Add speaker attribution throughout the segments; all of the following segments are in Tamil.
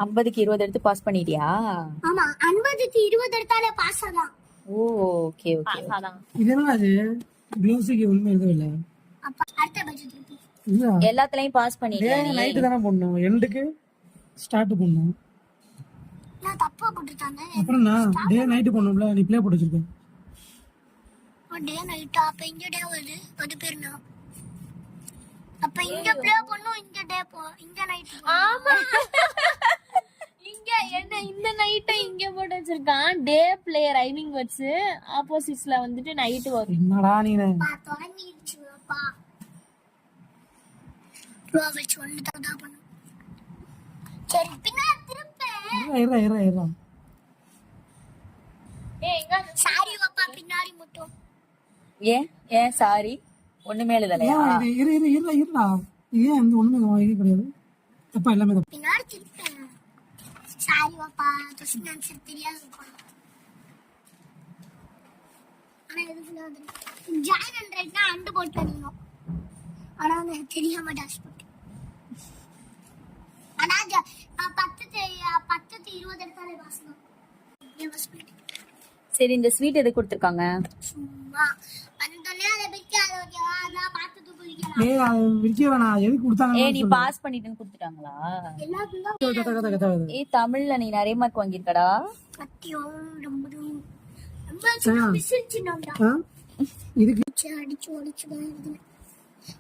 Speaker 1: 50க்கு 20 எடுத்து பாஸ் பண்ணிட்டியா?
Speaker 2: ஆமா 50க்கு 20 எடுத்தாலே பாஸ் ஆகலாம்.
Speaker 1: ஓ ஓகே ஓகே.
Speaker 3: இது என்ன அது ப்ளவுஸுக்கு ஒண்ணுமே எழுதவே இல்ல.
Speaker 2: அப்ப அடுத்த பட்ஜெட் இருக்கு.
Speaker 3: இல்ல
Speaker 1: எல்லாத்துலயும் பாஸ் பண்ணிட்டியா நீ?
Speaker 3: நைட் தானே போடணும், எண்டுக்கு ஸ்டார்ட் பண்ணணும்.
Speaker 2: நான் தப்பா போட்டுட்டாங்க.
Speaker 3: அப்புறம் நான் டே நைட் பண்ணணும்ல, நீ ப்ளே போட்டு வச்சிருக்க.
Speaker 2: டே நைட்டா? அப்ப இங்க டே வருது, அது பேர் நான். அப்ப இங்க ப்ளே பண்ணும், இங்க டே இங்க நைட்.
Speaker 4: ஆமா இங்க என்ன இந்த நைட்டை இங்க போட்டு வச்சிருக்கான். டே பிளே ரைமிங் வச்சு ஆப்போசிட்ஸ்ல வந்துட்டு நைட் வரும்.
Speaker 3: என்னடா நீ
Speaker 2: தொடங்கிடுச்சுப்பா. ரோவல்ஸ் ஒன்னு தான் பண்ணும். சரி பின்னா திருப்ப
Speaker 3: இருடா.
Speaker 4: ஏய் எங்க
Speaker 2: சாரி வாப்பா பின்னாடி மட்டும்.
Speaker 1: ஏன் சாரி ஒண்ணுமே எழுதலையா?
Speaker 3: இருடா. ஏன் அந்த ஒண்ணுமே இது கிடையாது. அப்பா எல்லாமே தான்.
Speaker 2: பின்னாடி திருப்ப சாரி வாப்பா, கொஸ்டின் ஆன்சர் தெரியாது. ஆனா எதுக்கு ஜாயின் ஹண்ட்ரட்னா அண்டு போட்டு அடிக்கணும். ஆனா அது தெரியாம டாஷ் போட்டு. ஆனா 10க்கு 20 எடுத்தாலே பாஸ் தான்.
Speaker 1: சரி இந்த ஸ்வீட் எது கொடுத்திருக்காங்க?
Speaker 2: சும்மா வந்தோடனே அதை பிடிக்காது. ஓகேவா? அதான் பார்த்துட்டு குளிக்கலாம்.
Speaker 3: ஏய் அது விற்க வேணாம், எதுக்கு கொடுத்தாங்க?
Speaker 1: நீ பாஸ் பண்ணிட்டேன்னு கொடுத்துட்டாங்களா?
Speaker 2: எல்லாத்துக்கும் தான்
Speaker 1: தமிழ்ல நீ நிறைய மார்க் வாங்கியிருக்கடா.
Speaker 2: சத்தியம். ரொம்ப விசிறிச்சுனோம்டா.
Speaker 3: இதுக்கு
Speaker 2: அடிச்சு ஒடிச்சுதான் எழுதுனேன்.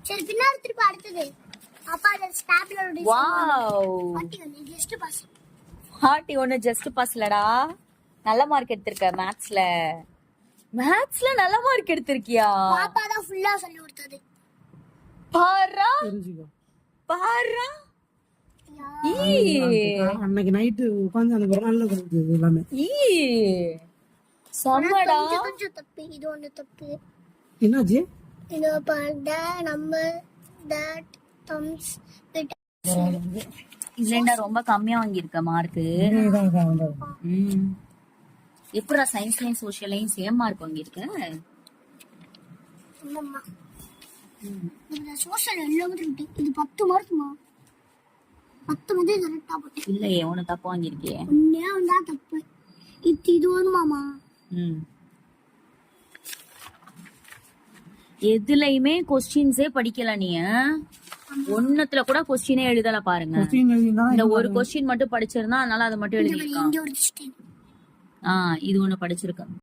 Speaker 2: சரி பின்னாடி திருப்பி அடுத்தது. அப்பா அந்த stapler
Speaker 1: wow,
Speaker 2: just pass.
Speaker 1: 41 just பாஸ்லடா. நல்ல மார்க் எடுத்திருக்க மேத்ஸ்ல. மேத்ஸ்ல நல்ல மார்க் எடுத்திருக்கியா?
Speaker 2: பாப்பா தான் ஃபுல்லா சொல்லி கொடுத்தது.
Speaker 1: பாரா
Speaker 3: தெரிஞ்சுக்கோ.
Speaker 1: பாரா.
Speaker 3: அன்னைக்கு நைட்டு உட்கார்ந்து அந்த ஒரு நாள்ல கொடுத்தது எல்லாமே.
Speaker 1: சம்மடா.
Speaker 2: கொஞ்சம் தப்பு, இது ஒண்ணு தப்பு.
Speaker 3: என்னாச்சு?
Speaker 2: இது பாருங்க, நம்பர் தட் தம்ஸ் வித்
Speaker 1: இல்லைன்னா ரொம்ப கம்மியா வாங்கியிருக்க மார்க். எப்படா சயின்ஸ்லயும் சோசியல்லையும் சேம் மார்க் வாங்கியிருக்க?
Speaker 2: அம்மா இந்த சோஷியல் எல்லாமே இது 10 மார்க்மா. 10 வந்து கரெக்டா போட்டேன்.
Speaker 1: இல்லையே உன தப்பு வாங்கியிருக்கியே.
Speaker 2: ஒண்ணே வந்தா தப்பு. இது வருமாமா?
Speaker 1: எதுலயுமே கொஸ்டின்ஸே படிக்கல நீ. ஒன்னத்துல கூட கொஸ்டினே எழுதல பாருங்க. இந்த ஒரு கொஸ்டின் மட்டும் படிச்சிருந்தா அதனால அதை மட்டும் எழுதிருக்கான்.
Speaker 2: இங்க ஒரு டிஸ்டன்ஸ்.
Speaker 1: இது ஒண்ணு படிச்சிருக்கேன்.